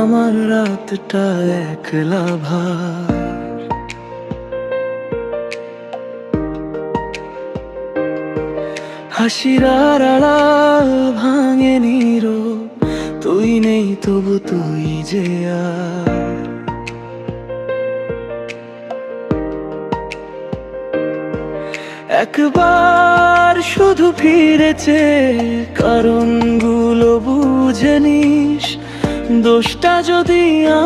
আমার রাতটা একলা ভার। হাসির আড়াল ভাঙে নীরব, তুই নেই তবু তুই যে আর। একবার শুধু ফিরেছে, কারণগুলো বুঝে নিস। দোষটা যদি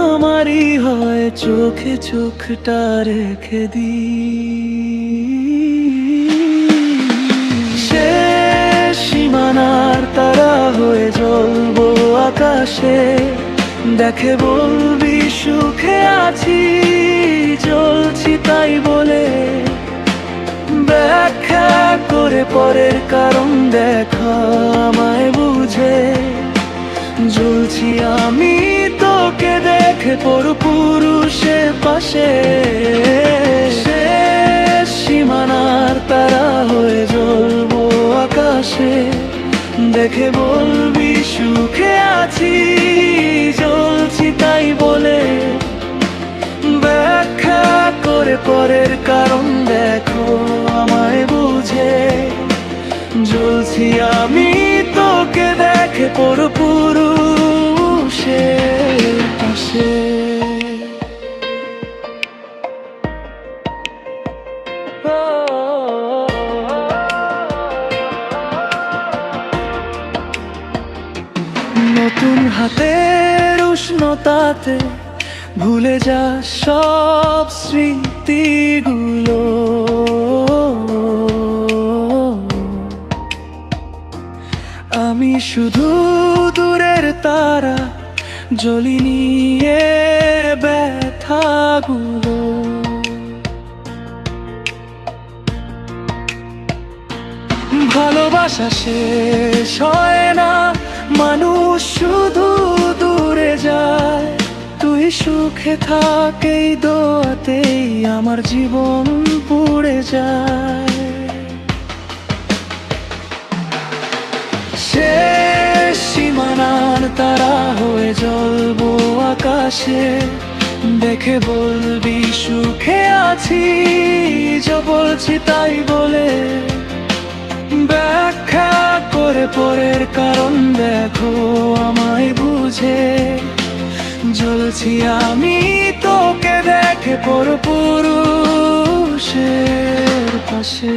আমারই হয়, চোখে চোখটা রেখে দি। শেষ সীমানার তারা হয়ে জ্বলবো আকাশে, দেখে বলবি সুখে আছি, জ্বলছি তাই বলে। ব্যাখ্যা করে পরের কারণ দেখা আমায় বুঝে, জ্বলছি আমি তোকে দেখে পরপুরুষের পাশে। শেষ সীমানার তারা হয়ে জ্বলবো আকাশে, দেখে বলবি সুখে আছি, জ্বলছি তাই বলে। ব্যাখ্যা করে পরের কারণ দেখো আমায় বুঝে, জ্বলছি আমি তোকে দেখে পরপুরুষের পাশে। নতুন হাতের উষ্ণতাতে ভুলে যা সব স্মৃতিগুলো। আমি শুধু দূরের তারা, জ্বলি নিয়ে ব্যথাগুলো। ভালোবাসা শেষ হয় না, মানুষ শুধু দূরে যায়। তুই সুখে থাক এই দোয়াতেই আমার জীবন পুড়ে যায়। শেষ সীমানার তারা হয়ে জ্বলবো আকাশে, দেখে বলবি সুখে আছি, যা বলছি তাই বলে। ব্যাখ্যা করে পরের কারণ দেখো আমায় বুঝে, জ্বলছি আমি তোকে দেখে পরপুরুষের পাশে।